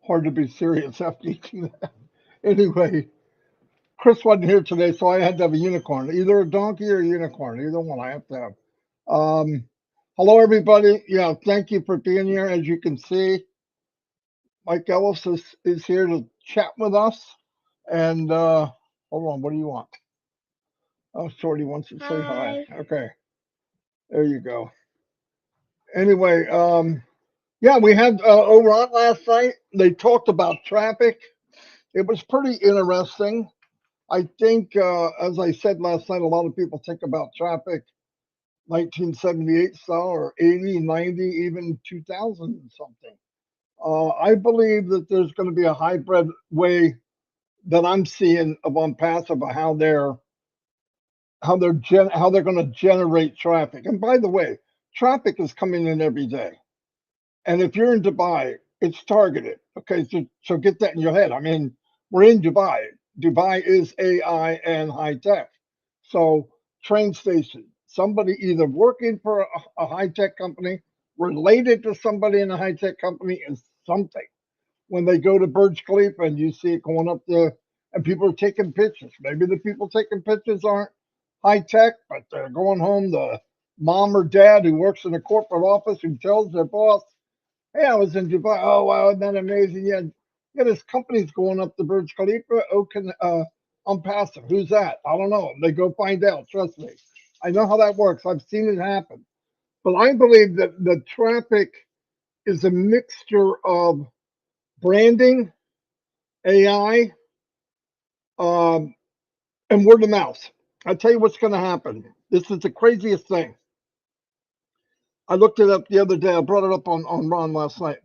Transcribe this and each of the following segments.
Hard to be serious after eating that. Anyway, Chris wasn't here today, so I had to have a unicorn, either a donkey or a unicorn. Either one I have to have. Um, Hello, everybody. Yeah, thank you for being here. As you can see, Mike Ellis is here to chat with us. And hold on, what do you want? Oh, Shorty wants to say hi. Okay, there you go. Anyway, yeah, we had over on last night. They talked about traffic. It was pretty interesting. I think, as I said last night, a lot of people think about traffic 1978 style or 80, 90, even 2000 and something. I believe that there's going to be a hybrid way that I'm seeing of Onpassive of how they're going to generate traffic. And by the way, traffic is coming in every day. And if you're in Dubai, it's targeted. Okay, so get that in your head. I mean, we're in Dubai. Dubai is AI and high tech. So train station, somebody either working for a high tech company, related to somebody in a high tech company, is something. When they go to Burj Khalifa and you see it going up there, and people are taking pictures. Maybe the people taking pictures aren't high tech, but they're going home. The mom or dad who works in a corporate office who tells their boss, "Hey, I was in Dubai. Oh, wow, isn't that amazing? Yeah, yeah, this company's going up to Burj Khalifa. I'm passive. Who's that? I don't know. They go find out. Trust me. I know how that works. I've seen it happen. But I believe that the traffic is a mixture of branding, AI, um, and word of mouth. I'll tell you what's going to happen. This is the craziest thing. I looked it up the other day. I brought it up on Ron last night.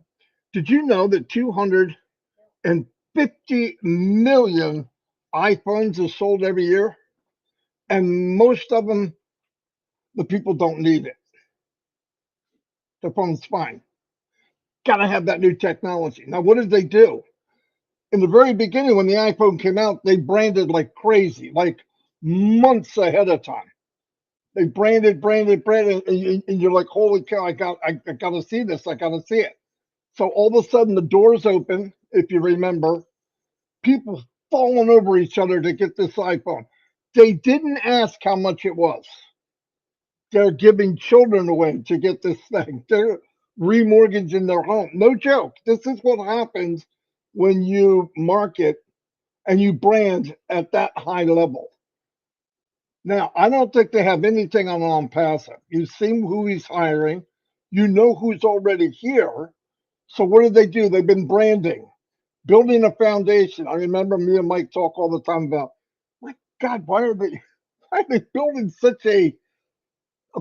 Did you know that 250 million iPhones are sold every year? And most of them, the people don't need it. The phone's fine. Got to have that new technology. Now, what did they do? In the very beginning, when the iPhone came out, they branded like crazy, like months ahead of time. They branded, and you're like, holy cow! I got to see this. I got to see it. So all of a sudden, the doors open. If you remember, people falling over each other to get this iPhone. They didn't ask how much it was. They're giving children away to get this thing. They're remortgaging their home. No joke. This is what happens when you market and you brand at that high level. Now, I don't think they have anything on passive. You've seen who he's hiring. You know who's already here. So what did they do? They've been branding, building a foundation. I remember me and Mike talk all the time about, my God, why are they building such a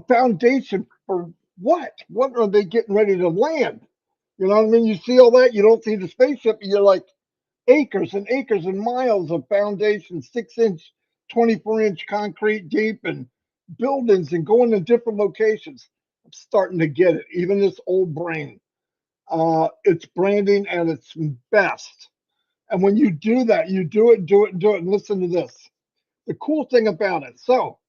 foundation for what? What are they getting ready to land? You know what I mean? You see all that, you don't see the spaceship, and you're like, acres and acres and miles of foundation, 6 inch, 24-inch concrete deep, and buildings and going to different locations. I'm starting to get it. Even this old brain, it's branding at its best. And when you do that, you do it, do it, do it. And listen to this. The cool thing about it. So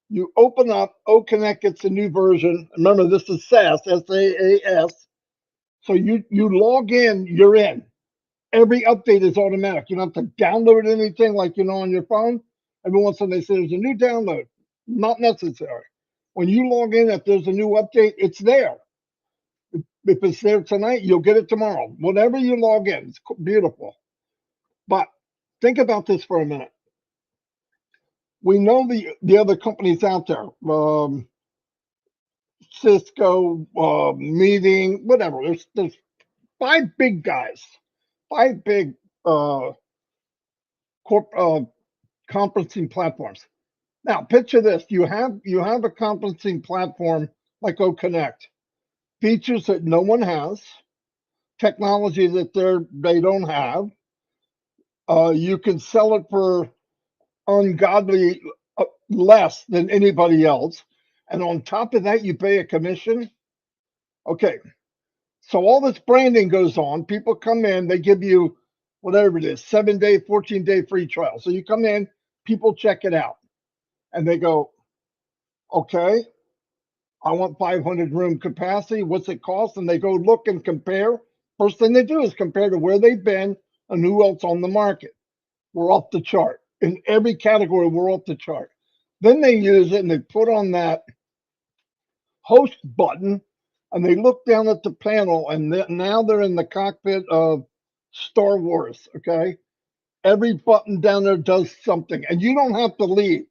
you open up, OConnect gets a new version. Remember, this is SaaS, SaaS. So you log in, you're in. Every update is automatic. You don't have to download anything like on your phone. Every once in a while they say there's a new download. Not necessary. When you log in, if there's a new update, it's there. If it's there tonight, you'll get it tomorrow. Whatever you log in, it's beautiful. But think about this for a minute. We know the other companies out there, Cisco, Meeting, whatever. There's five big guys, five big corp conferencing platforms. Now, picture this: you have a conferencing platform like OConnect, features that no one has, technology that they don't have. You can sell it for ungodly less than anybody else, and on top of that, you pay a commission. Okay, so all this branding goes on. People come in, they give you whatever it is, 7 day, 14-day free trial. So you come in, people check it out, and they go, okay, I want 500 room capacity. What's it cost? And they go look and compare. First thing they do is compare to where they've been and who else on the market. We're off the chart. In every category, we're off the chart. Then they use it and they put on that host button and they look down at the panel and now they're in the cockpit of Star Wars, okay? Every button down there does something and you don't have to leave.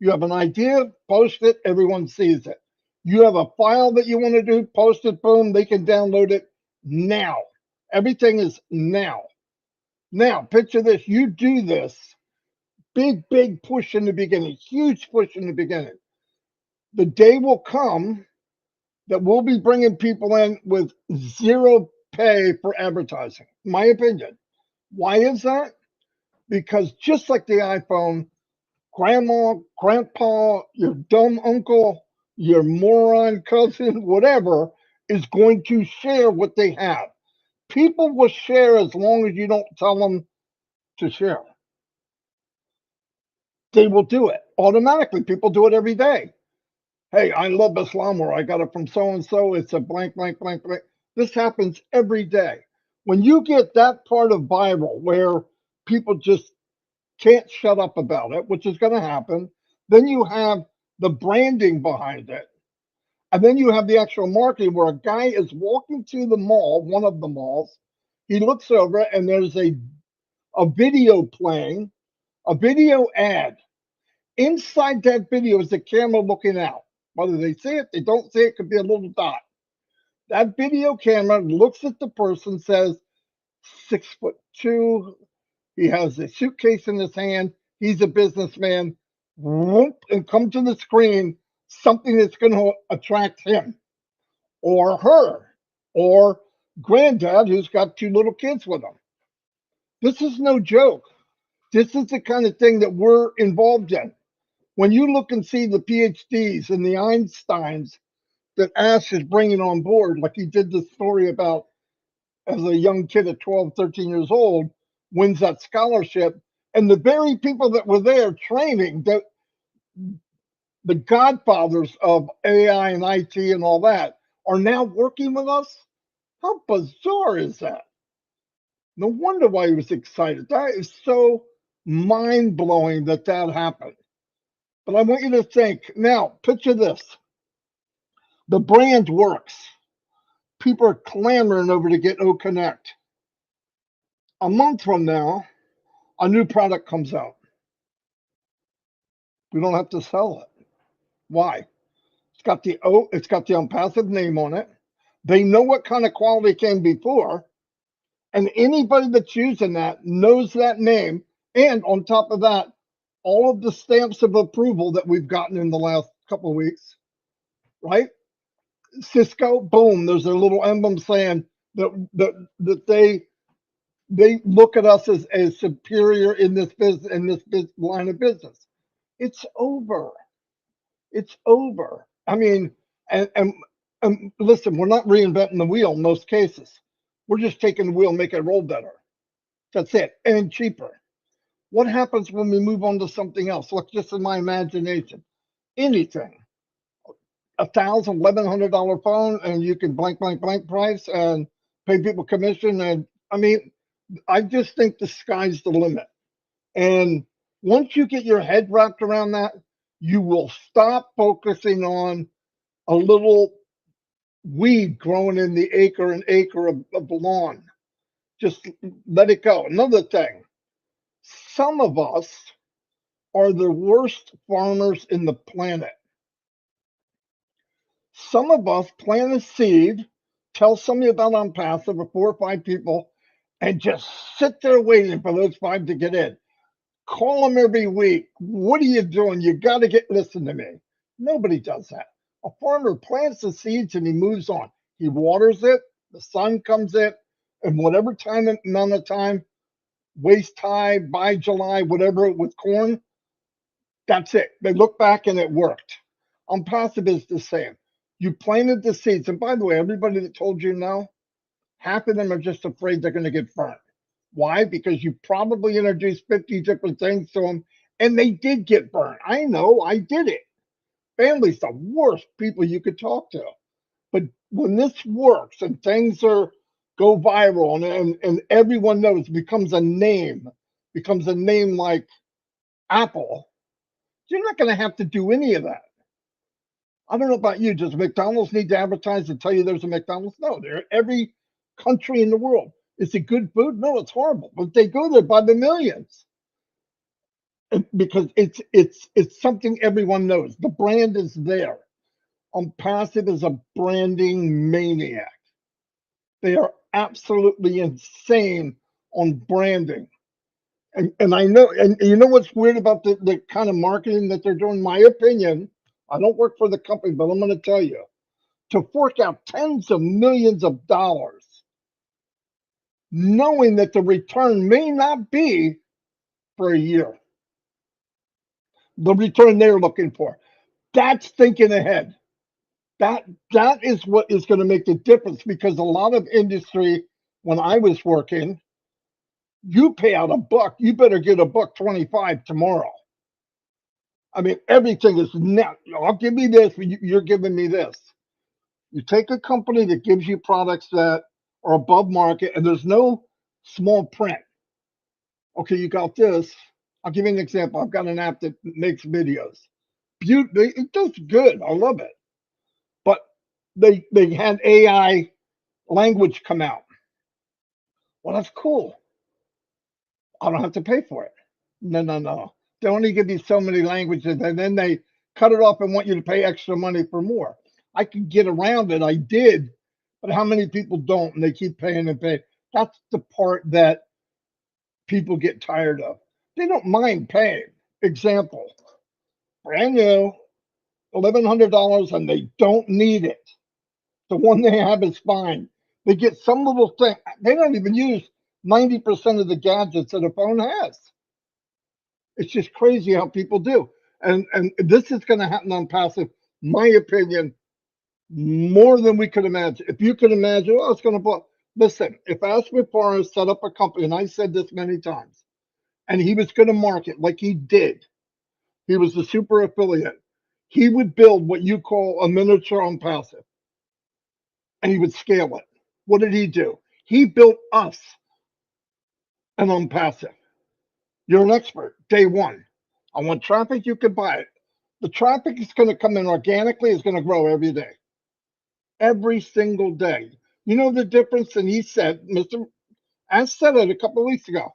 You have an idea, post it, everyone sees it. You have a file that you want to do, post it, boom, they can download it now. Everything is now. Now, picture this, you do this, big push in the beginning, huge push in the beginning. The day will come that we'll be bringing people in with zero pay for advertising, my opinion. Why is that? Because just like the iPhone, grandma, grandpa, your dumb uncle, your moron cousin, whatever, is going to share what they have. People will share as long as you don't tell them to share. They will do it automatically. People do it every day. Hey, I love Islam, or I got it from so and so. It's a blank, blank, blank, blank. This happens every day. When you get that part of viral where people just can't shut up about it, which is going to happen, then you have the branding behind it. And then you have the actual marketing where a guy is walking to the mall, one of the malls. He looks over and there's a video playing, a video ad. Inside that video is the camera looking out. Whether they see it, they don't see it, could be a little dot. That video camera looks at the person, says 6'2". He has a suitcase in his hand. He's a businessman. Whoop, and come to the screen something that's going to attract him or her or granddad who's got 2 little kids with him. This is no joke. This is the kind of thing that we're involved in. When you look and see the PhDs and the Einsteins that Ash is bringing on board, like he did the story about as a young kid at 12, 13 years old, wins that scholarship. And the very people that were there training, the godfathers of AI and IT and all that, are now working with us. How bizarre is that? No wonder why he was excited. That is so mind-blowing that that happened. But I want you to think, now, picture this. The brand works. People are clamoring over to get O Connect. A month from now, a new product comes out. We don't have to sell it. Why? It's got the Onpassive name on it. They know what kind of quality came before, and anybody that's using that knows that name. And on top of that, all of the stamps of approval that we've gotten in the last couple of weeks, right? Cisco, boom, there's a little emblem saying that they look at us as superior in this business, in this line of business. It's over. It's over. I mean, and listen, we're not reinventing the wheel in most cases. We're just taking the wheel and making it roll better. That's it, and cheaper. What happens when we move on to something else? Look, just in my imagination, anything. $1,000, $1,100 phone, and you can blank, blank, blank price and pay people commission. And I mean, I just think the sky's the limit. And once you get your head wrapped around that, you will stop focusing on a little weed growing in the acre and acre of lawn. Just let it go. Another thing, some of us are the worst farmers in the planet. Some of us plant a seed, tell somebody about Onpassive or 4 or 5 people, and just sit there waiting for those 5 to get in. Call them every week. What are you doing? You got to listen to me. Nobody does that. A farmer plants the seeds and he moves on. He waters it, the sun comes in, and whatever amount of time, waist high, by July, whatever, with corn, that's it. They look back and it worked. Onpassive is the same. You planted the seeds. And by the way, everybody that told you no, half of them are just afraid they're going to get burnt. Why? Because you probably introduced 50 different things to them and they did get burnt. I know, I did it. Family's the worst people you could talk to. But when this works and things are go viral, and everyone knows, becomes a name like Apple. You're not going to have to do any of that. I don't know about you. Does McDonald's need to advertise and tell you there's a McDonald's? No, they're every country in the world. Is it good food? No, it's horrible. But they go there by the millions because it's something everyone knows. The brand is there. Onpassive is a branding maniac. They are absolutely insane on branding. And I know, and you know what's weird about the kind of marketing that they're doing? My opinion, I don't work for the company, but I'm going to tell you, to fork out tens of millions of dollars, knowing that the return may not be for a year, the return they're looking for. That's thinking ahead. That is what is going to make the difference, because a lot of industry, when I was working, you pay out $1, you better get $1.25 tomorrow. I mean, everything is net. I'll give you this, but you're giving me this. You take a company that gives you products that are above market, and there's no small print. Okay, you got this. I'll give you an example. I've got an app that makes videos. It does good. I love it. But they had AI language come out. Well, that's cool. I don't have to pay for it. No. They only give you so many languages, and then they cut it off and want you to pay extra money for more. I could get around it. I did, but how many people don't? And they keep paying and paying. That's the part that people get tired of. They don't mind paying. Example, brand new, $1,100, and they don't need it. The one they have is fine. They get some little thing. They don't even use 90% of the gadgets that a phone has. It's just crazy how people do. And this is going to happen Onpassive, my opinion, more than we could imagine. If you could imagine, oh, it's going to blow. Listen, if Mufareh set up a company, and I said this many times, and he was going to market like he did, he was the super affiliate, he would build what you call a miniature Onpassive, and he would scale it. What did he do? He built us an Onpassive. You're an expert, day one. I want traffic, you can buy it. The traffic is going to come in organically, it's going to grow every day. Every single day. You know the difference? And he said, Mr. Ash said it a couple of weeks ago.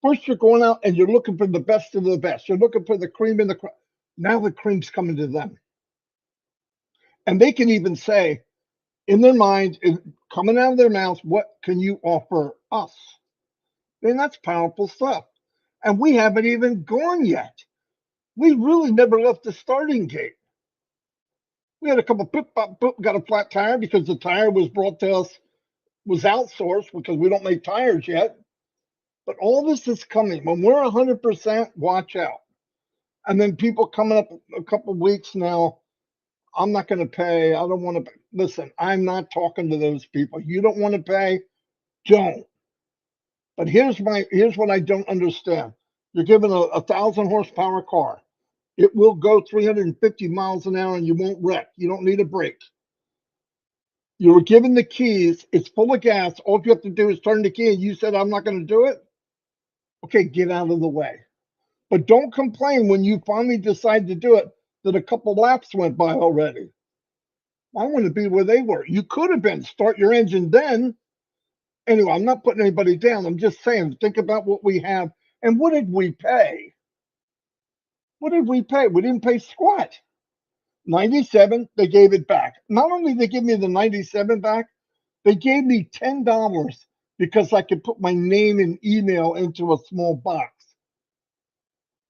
First, you're going out and you're looking for the best of the best. You're looking for the cream in the crop. Now the cream's coming to them. And they can even say, in their mind, coming out of their mouths, what can you offer us? And that's powerful stuff. And we haven't even gone yet. We really never left the starting gate. We had a couple boop, got a flat tire because the tire was brought to us, was outsourced because we don't make tires yet. But all this is coming. When we're 100%, watch out. And then people coming up a couple of weeks now, I'm not going to pay. I don't want to pay. Listen, I'm not talking to those people. You don't want to pay, don't. But here's what I don't understand. You're given a 1,000 horsepower car. It will go 350 miles an hour and you won't wreck. You don't need a brake. You were given the keys. It's full of gas. All you have to do is turn the key, and you said, I'm not going to do it. Okay, get out of the way. But don't complain when you finally decide to do it that a couple laps went by already. I want to be where they were. You could have been. Start your engine then. Anyway, I'm not putting anybody down. I'm just saying, think about what we have. And what did we pay? What did we pay? We didn't pay squat. 97, they gave it back. Not only did they give me the 97 back, they gave me $10 because I could put my name and email into a small box.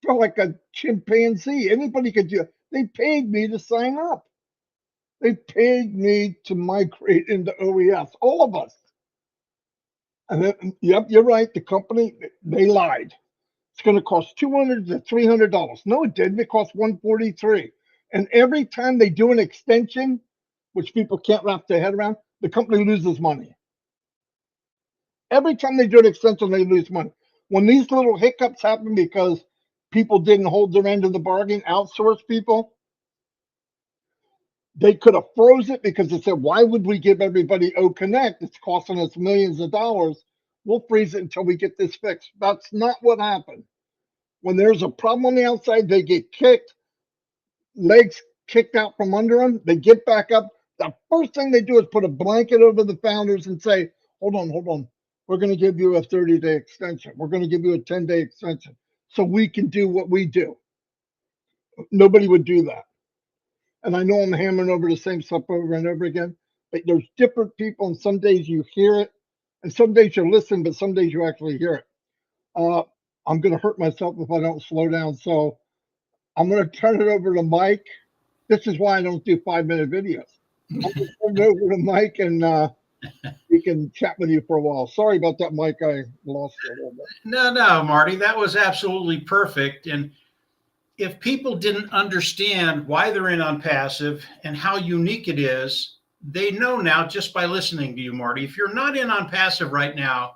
Felt like a chimpanzee. Anybody could do it. They paid me to sign up. They paid me to migrate into OES, all of us. And then, yep, you're right. The company, they lied. It's going to cost $200 to $300. No, it didn't. It cost $143. And every time they do an extension, which people can't wrap their head around, the company loses money. Every time they do an extension, they lose money. When these little hiccups happen because people didn't hold their end of the bargain, outsource people, They could have froze it because they said, why would we give everybody O Connect? It's costing us millions of dollars. We'll freeze it until we get this fixed. That's not what happened. When there's a problem on the outside, they get kicked, legs kicked out from under them. They get back up. The first thing they do is put a blanket over the founders and say, hold on, hold on. We're going to give you a 30-day extension. We're going to give you a 10-day extension so we can do what we do. Nobody would do that. And I know I'm hammering over the same stuff over and over again, but there's different people, and some days you hear it, and some days you listen, but some days you actually hear it. I'm going to hurt myself if I don't slow down. So I'm going to turn it over to Mike. This is why I don't do 5-minute videos. I'm going to turn it over to Mike, and we can chat with you for a while. Sorry about that, Mike. I lost you a little bit. No, Marty, that was absolutely perfect. And if people didn't understand why they're in Onpassive and how unique it is, they know now just by listening to you, Marty. If you're not in Onpassive right now,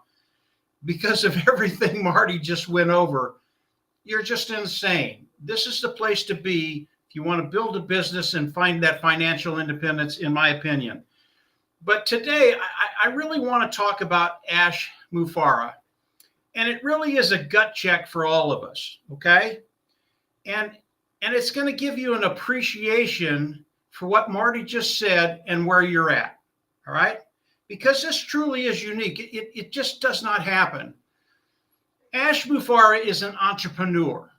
because of everything Marty just went over, you're just insane. This is the place to be if you want to build a business and find that financial independence, in my opinion. But today, I really want to talk about Ash Mufareh. And it really is a gut check for all of us, okay? And it's going to give you an appreciation for what Marty just said and where you're at, all right? Because this truly is unique. It just does not happen. Ash Mufareh is an entrepreneur,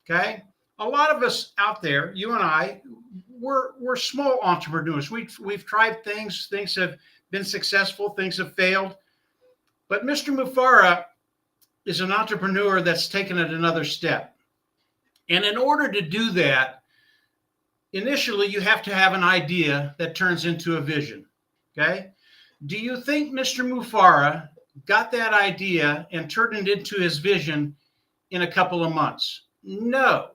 okay? A lot of us out there, you and I, we're small entrepreneurs. We've tried things. Things have been successful. Things have failed. But Mr. Mufareh is an entrepreneur that's taken it another step. And in order to do that, initially you have to have an idea that turns into a vision, okay? Do you think Mr. Mufareh got that idea and turned it into his vision in a couple of months? No.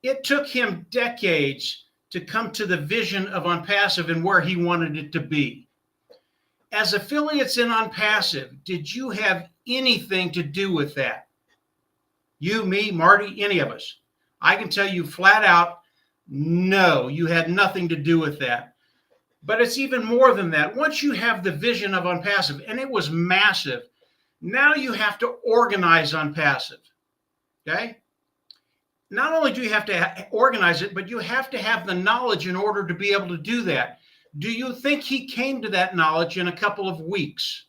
It took him decades to come to the vision of Onpassive and where he wanted it to be. As affiliates in Onpassive, did you have anything to do with that? You, me, Marty, any of us? I can tell you flat out, no, you had nothing to do with that. But it's even more than that. Once you have the vision of Onpassive, and it was massive, now you have to organize Onpassive, okay? Not only do you have to organize it, but you have to have the knowledge in order to be able to do that. Do you think he came to that knowledge in a couple of weeks?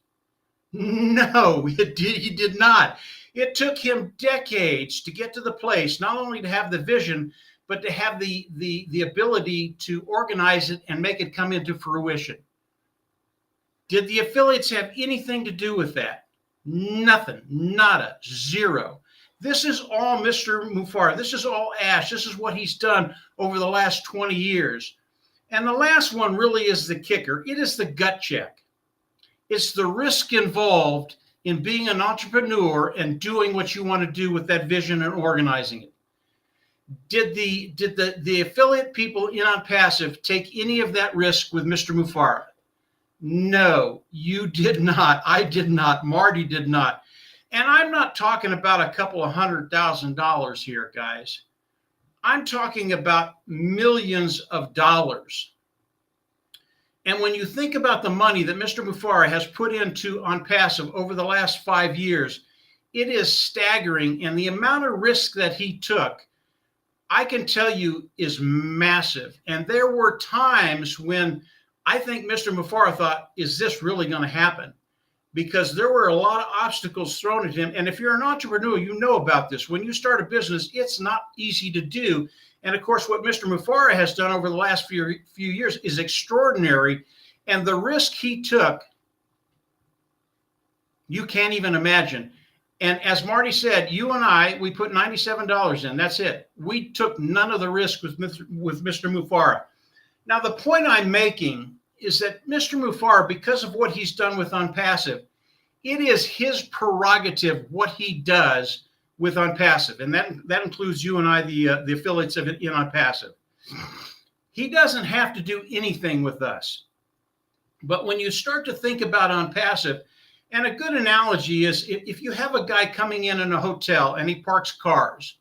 No, he did not. It took him decades to get to the place, not only to have the vision, but to have the ability to organize it and make it come into fruition. Did the affiliates have anything to do with that? Nothing, nada, zero. This is all Mr. Mufareh. This is all Ash. This is what he's done over the last 20 years. And the last one really is the kicker. It is the gut check. It's the risk involved in being an entrepreneur and doing what you want to do with that vision and organizing it. Did the affiliate people in Onpassive take any of that risk with Mr. Mufareh? No, you did not. I did not. Marty did not. And I'm not talking about a couple of $100,000 here, guys. I'm talking about millions of dollars. And when you think about the money that Mr. Mufareh has put into Onpassive over the last 5 years, it is staggering. And the amount of risk that he took, I can tell you, is massive. And there were times when I think Mr. Mufareh thought, is this really going to happen? Because there were a lot of obstacles thrown at him. And if you're an entrepreneur, you know about this. When you start a business, it's not easy to do. And of course, what Mr. Mufareh has done over the last few years is extraordinary. And the risk he took, you can't even imagine. And as Marty said, you and I, we put $97 in. That's it. We took none of the risk with Mr. Mufareh. Now, the point I'm making is that Mr. Mufareh, because of what he's done with Onpassive, it is his prerogative what he does with Onpassive. And that includes you and I, the affiliates of it in Onpassive. He doesn't have to do anything with us. But when you start to think about Onpassive, and a good analogy is if you have a guy coming in a hotel and he parks cars,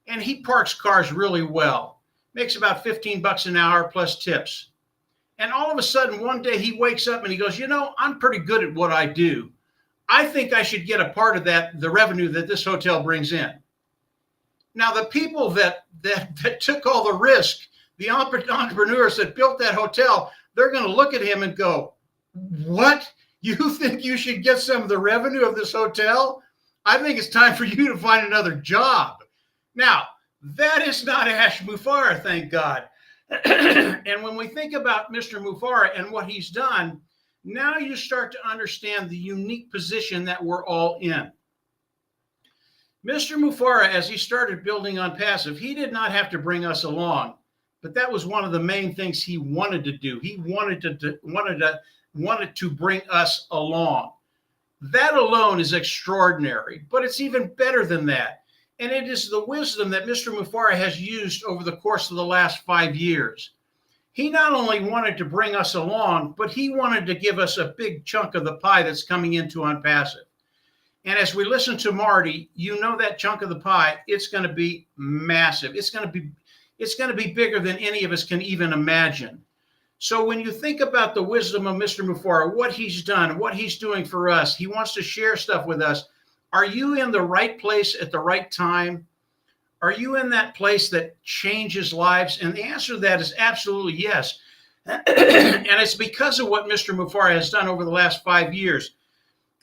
and he parks cars really well, makes about $15 an hour plus tips. And all of a sudden, one day he wakes up and he goes, you know, I'm pretty good at what I do. I think I should get a part of that, the revenue that this hotel brings in. Now, the people that took all the risk, the entrepreneurs that built that hotel, they're going to look at him and go, what? You think you should get some of the revenue of this hotel? I think it's time for you to find another job. Now, that is not Ash Mufareh, thank God. And when we think about Mr. Mufareh and what he's done, now you start to understand the unique position that we're all in. Mr. Mufareh, as he started building Onpassive, he did not have to bring us along, but that was one of the main things he wanted to do. He wanted to bring us along. That alone is extraordinary, but it's even better than that. And it is the wisdom that Mr. Mufareh has used over the course of the last 5 years. He not only wanted to bring us along, but he wanted to give us a big chunk of the pie that's coming into Onpassive. And as we listen to Marty, you know that chunk of the pie, it's going to be massive. It's going to be bigger than any of us can even imagine. So when you think about the wisdom of Mr. Mufareh, what he's done, what he's doing for us, he wants to share stuff with us. Are you in the right place at the right time? Are you in that place that changes lives? And the answer to that is absolutely yes. And it's because of what Mr. Mufareh has done over the last 5 years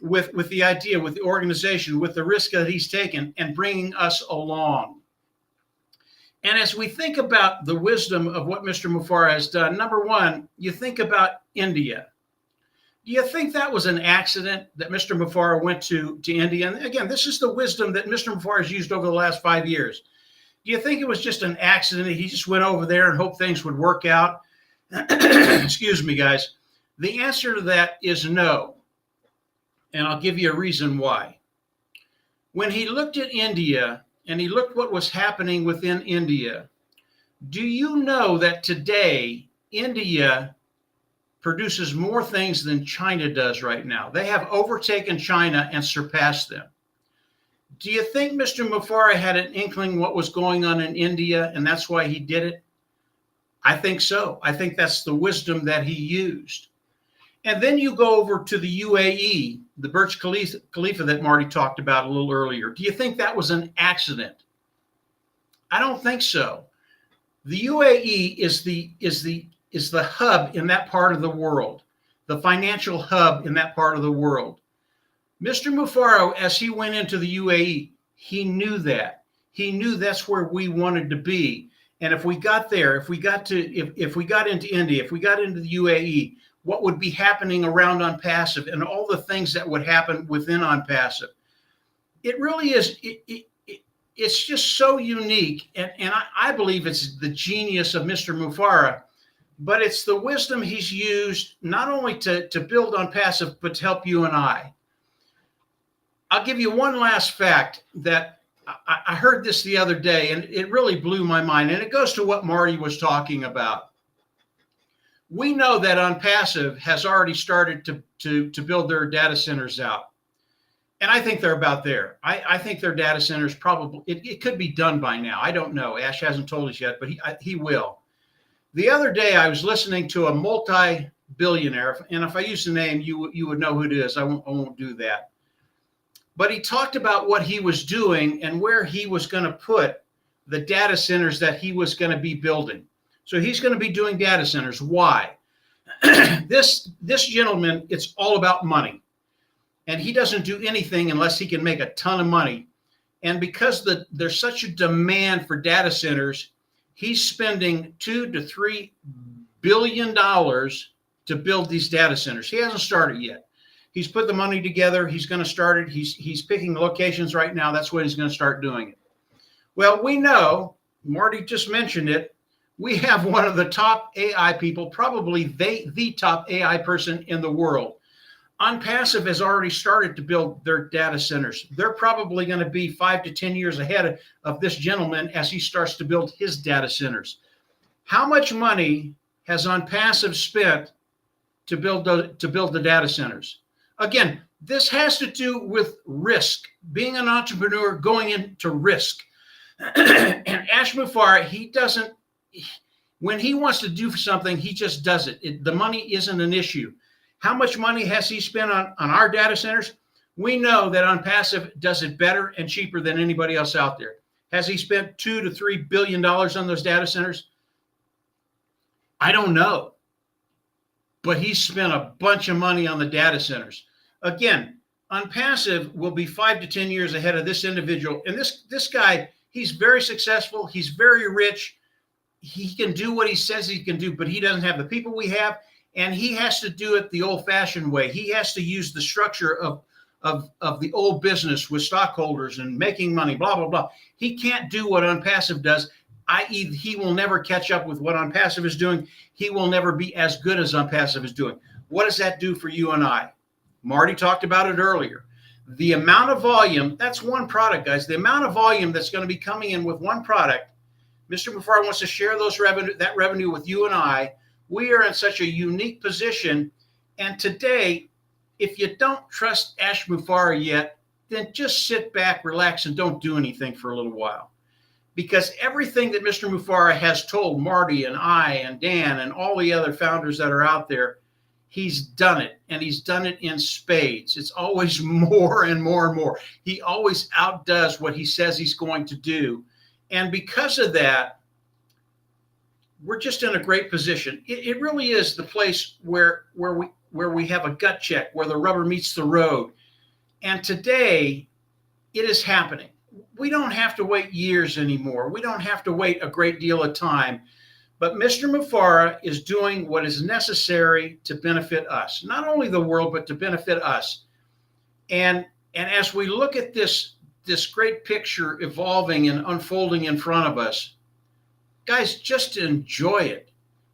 with the idea, with the organization, with the risk that he's taken and bringing us along. And as we think about the wisdom of what Mr. Mufareh has done, number one, you think about India. Do you think that was an accident that Mr. Mufareh went to India? And again, this is the wisdom that Mr. Mufareh has used over the last 5 years. Do you think it was just an accident that he just went over there and hoped things would work out? Excuse me, guys. The answer to that is no. And I'll give you a reason why. When he looked at India and he looked what was happening within India, do you know that today India produces more things than China does right now? They have overtaken China and surpassed them. Do you think Mr. Mufareh had an inkling what was going on in India and that's why he did it? I think so. I think that's the wisdom that he used. And then you go over to the UAE, the Burj Khalifa that Marty talked about a little earlier. Do you think that was an accident? I don't think so. The UAE is the hub in that part of the world, the financial hub in that part of the world. Mr. Mufareh, as he went into the UAE, he knew that. He knew that's where we wanted to be. And if we got there, if we got into India, if we got into the UAE, what would be happening around Onpassive and all the things that would happen within Onpassive. It really is, it's just so unique. And I believe it's the genius of Mr. Mufareh, but it's the wisdom he's used not only to build Onpassive, but to help you and I. I'll give you one last fact that I heard this the other day, and it really blew my mind. And it goes to what Marty was talking about. We know that Onpassive has already started to build their data centers out. And I think they're about there. I think their data centers probably, it could be done by now. I don't know. Ash hasn't told us yet, but he will. The other day, I was listening to a multi-billionaire, and if I use the name, you would know who it is. I won't do that. But he talked about what he was doing and where he was going to put the data centers that he was going to be building. So he's going to be doing data centers. Why? This gentleman, it's all about money. And he doesn't do anything unless he can make a ton of money. And because there's such a demand for data centers, he's spending $2 to $3 billion to build these data centers. He hasn't started yet. He's put the money together. He's going to start it. He's picking locations right now. That's when he's going to start doing it. Well, we know, Marty just mentioned it, we have one of the top AI people, probably the top AI person in the world. Onpassive has already started to build their data centers. They're probably going to be 5 to 10 years ahead of this gentleman as he starts to build his data centers. How much money has Onpassive spent to build the data centers? Again, this has to do with risk, being an entrepreneur, going into risk. And Ash Mufareh, When he wants to do something, he just does it. The money isn't an issue. How much money has he spent on our data centers? We know that Onpassive does it better and cheaper than anybody else out there. Has he spent $2 to $3 billion on those data centers? I don't know. But he spent a bunch of money on the data centers. Again, Onpassive will be 5 to 10 years ahead of this individual. And this guy, he's very successful. He's very rich. He can do what he says he can do, but he doesn't have the people we have. And he has to do it the old-fashioned way. He has to use the structure of the old business with stockholders and making money, blah, blah, blah. He can't do what Onpassive does, i.e. he will never catch up with what Onpassive is doing. He will never be as good as Onpassive is doing. What does that do for you and I? Marty talked about it earlier. The amount of volume, that's one product, guys. The amount of volume that's going to be coming in with one product, Mr. Mufareh wants to share that revenue with you and I. We are in such a unique position. And today, if you don't trust Ash Mufareh yet, then just sit back, relax, and don't do anything for a little while. Because everything that Mr. Mufareh has told Marty and I and Dan and all the other founders that are out there, he's done it, and he's done it in spades. It's always more and more and more. He always outdoes what he says he's going to do. And because of that, we're just in a great position. It really is the place where we have a gut check, where the rubber meets the road. And today, it is happening. We don't have to wait years anymore. We don't have to wait a great deal of time. But Mr. Mufareh is doing what is necessary to benefit us, not only the world, but to benefit us. And as we look at this great picture evolving and unfolding in front of us, guys, just enjoy it.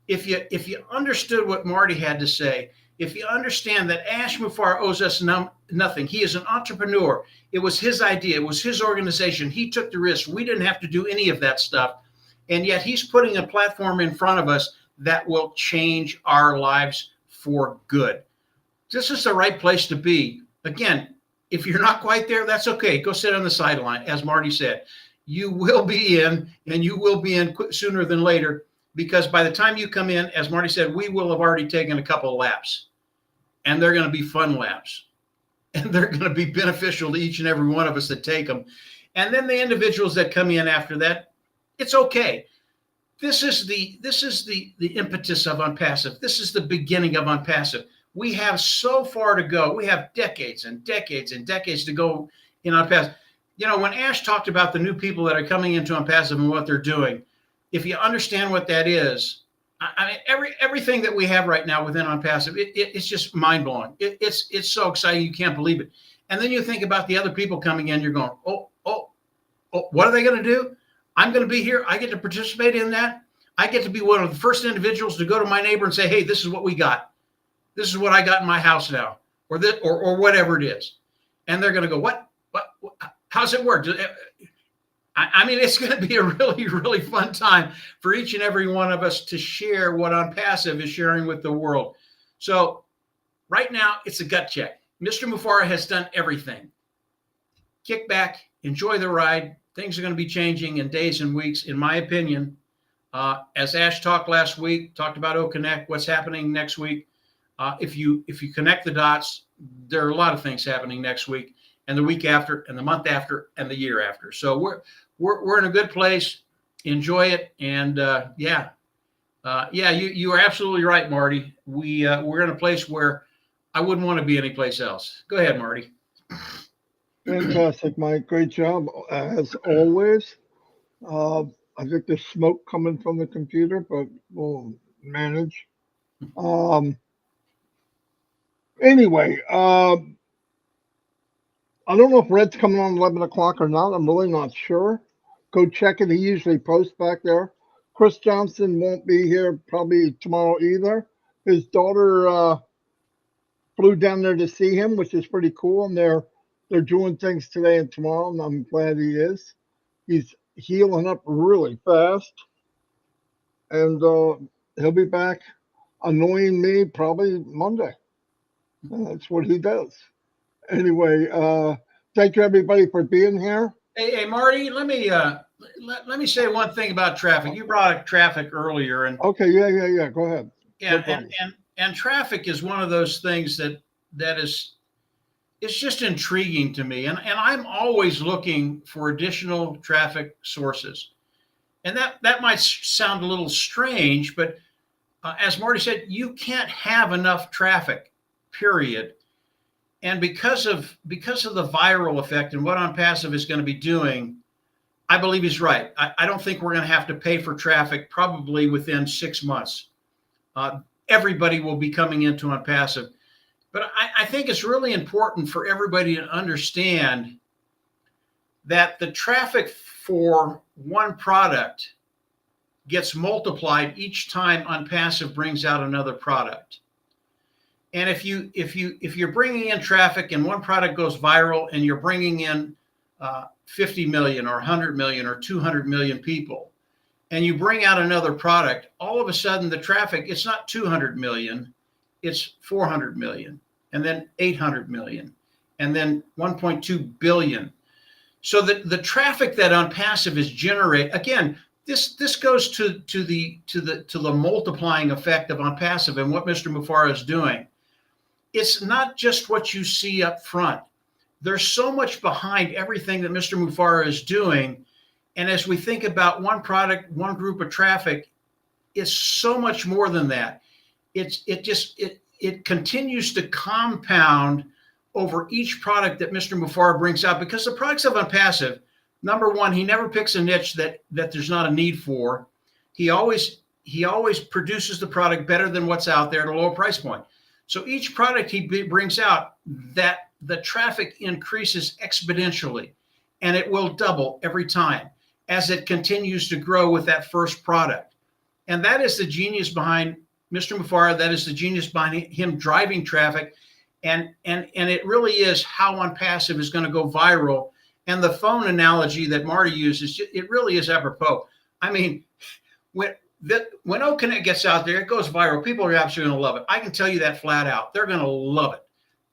If you understood what Marty had to say, if you understand that Ash Mufareh owes us nothing, he is an entrepreneur. It was his idea. It was his organization. He took the risk. We didn't have to do any of that stuff. And yet he's putting a platform in front of us that will change our lives for good. This is the right place to be. Again, if you're not quite there, that's okay. Go sit on the sideline, as Marty said. You will be in, and you will be in sooner than later, because by the time you come in, as Marty said, we will have already taken a couple of laps. And they're going to be fun laps. And they're going to be beneficial to each and every one of us that take them. And then the individuals that come in after that, it's okay. This is the impetus of Onpassive. This is the beginning of Onpassive. We have so far to go. We have decades and decades and decades to go in Onpassive. You know, when Ash talked about the new people that are coming into Onpassive and what they're doing, if you understand what that is, I mean, everything that we have right now within Onpassive, it's just mind-blowing. It's so exciting, you can't believe it. And then you think about the other people coming in, you're going, oh, what are they going to do? I'm going to be here. I get to participate in that. I get to be one of the first individuals to go to my neighbor and say, hey, this is what we got. This is what I got in my house now, or this, or whatever it is. And they're going to go, what? How's it work? I mean, it's going to be a really, really fun time for each and every one of us to share what Onpassive is sharing with the world. So right now, it's a gut check. Mr. Mufareh has done everything. Kick back, enjoy the ride. Things are going to be changing in days and weeks, in my opinion. As Ash talked last week, talked about OConnect, what's happening next week. If you connect the dots, there are a lot of things happening next week, and the week after, and the month after, and the year after. So we're in a good place. Enjoy it, and you are absolutely right, Marty. We're in a place where I wouldn't want to be anyplace else. Go ahead, Marty. Fantastic, Mike. Great job, as always. I think there's smoke coming from the computer, but we'll manage. Anyway, I don't know if Red's coming on 11 o'clock or not. I'm really not sure. Go check it. He usually posts back there. Chris Johnson won't be here probably tomorrow either. His daughter flew down there to see him, which is pretty cool. And they're doing things today and tomorrow, and I'm glad he is. He's healing up really fast. And he'll be back annoying me probably Monday. That's what he does. Anyway, thank you everybody for being here. Hey, Marty, let me let me say one thing about traffic. You brought up traffic earlier, and Okay, yeah. Go ahead. No and and problem. and, and traffic is one of those things that is it's just intriguing to me, and I'm always looking for additional traffic sources. And that might sound a little strange, but as Marty said, you can't have enough traffic, period. And because of the viral effect and what Onpassive is going to be doing, I believe he's right. I don't think we're going to have to pay for traffic probably within 6 months. Uh, Everybody will be coming into Onpassive. But I think it's really important for everybody to understand that the traffic for one product gets multiplied each time Onpassive brings out another product. And if you're bringing in traffic and one product goes viral and you're bringing in 50 million or 100 million or 200 million people, and you bring out another product, all of a sudden the traffic, it's not 200 million, it's 400 million, and then 800 million, and then 1.2 billion. So that the traffic that Onpassive is generate, again, this goes to the multiplying effect of Onpassive and what Mr. Mufareh is doing. It's not just what you see up front. There's so much behind everything that Mr. Mufareh is doing. And as we think about one product, one group of traffic, it's so much more than that. It continues to compound over each product that Mr. Mufareh brings out, because the products of Onpassive, number one, he never picks a niche that there's not a need for. He always produces the product better than what's out there at a lower price point. So each product he brings out, that the traffic increases exponentially, and it will double every time as it continues to grow with that first product. And that is the genius behind Mr. Mufareh. That is the genius behind him driving traffic. And it really is how Onpassive is going to go viral. And the phone analogy that Marty uses, it really is apropos. I mean, when OConnect gets out there, it goes viral. People are absolutely going to love it. I can tell you that flat out. They're going to love it.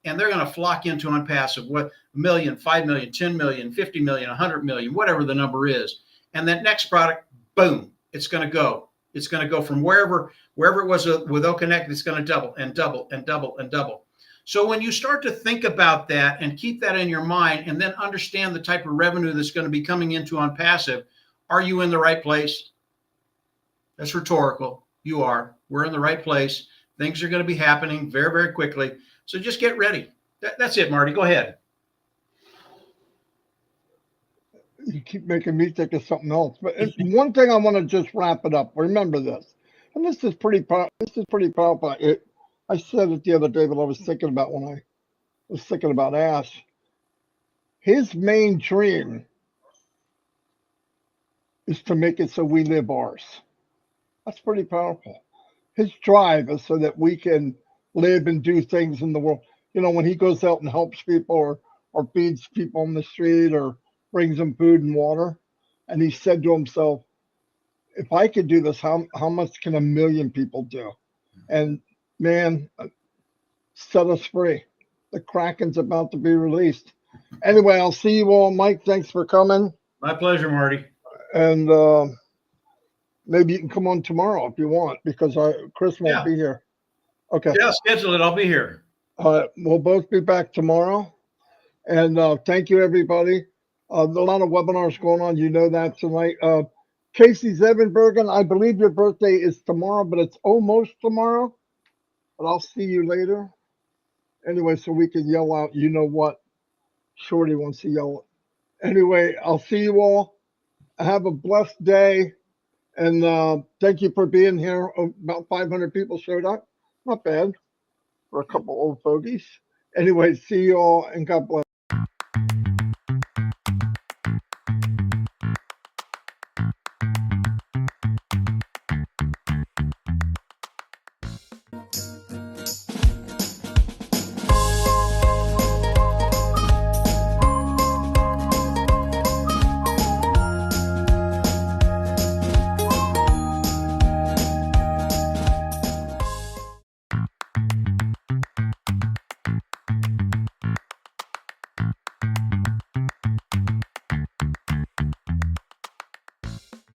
And they're going to flock into Onpassive, what, 1 million, 5 million, 10 million, 50 million, 100 million, whatever the number is. And that next product, boom, it's going to go. It's going to go from wherever it was with OConnect, it's going to double and double and double and double. So when you start to think about that and keep that in your mind, and then understand the type of revenue that's going to be coming into Onpassive, are you in the right place? That's rhetorical. You are. We're in the right place. Things are going to be happening very, very quickly. So just get ready. That's it, Marty. Go ahead. You keep making me think of something else. But one thing I want to just wrap it up. Remember this, and this is pretty powerful. I said it the other day, but I was thinking about when I was thinking about Ash. His main dream is to make it so we live ours. That's pretty powerful. His drive is so that we can live and do things in the world. You know, when he goes out and helps people or feeds people on the street or brings them food and water, and he said to himself, if I could do this, how much can 1 million people do? And man, set us free. The Kraken's about to be released. Anyway, I'll see you all. Mike, thanks for coming. My pleasure, Marty. And maybe you can come on tomorrow if you want, because Chris won't be here. Okay. Yeah, schedule it. I'll be here. We'll both be back tomorrow. And thank you, everybody. A lot of webinars going on. You know that tonight. Casey Zevenbergen, I believe your birthday is tomorrow, but it's almost tomorrow. But I'll see you later. Anyway, so we can yell out, you know what? Shorty wants to yell. Anyway, I'll see you all. Have a blessed day. And thank you for being here. About 500 people showed up. Not bad for a couple old fogies. Anyway, see you all and God bless.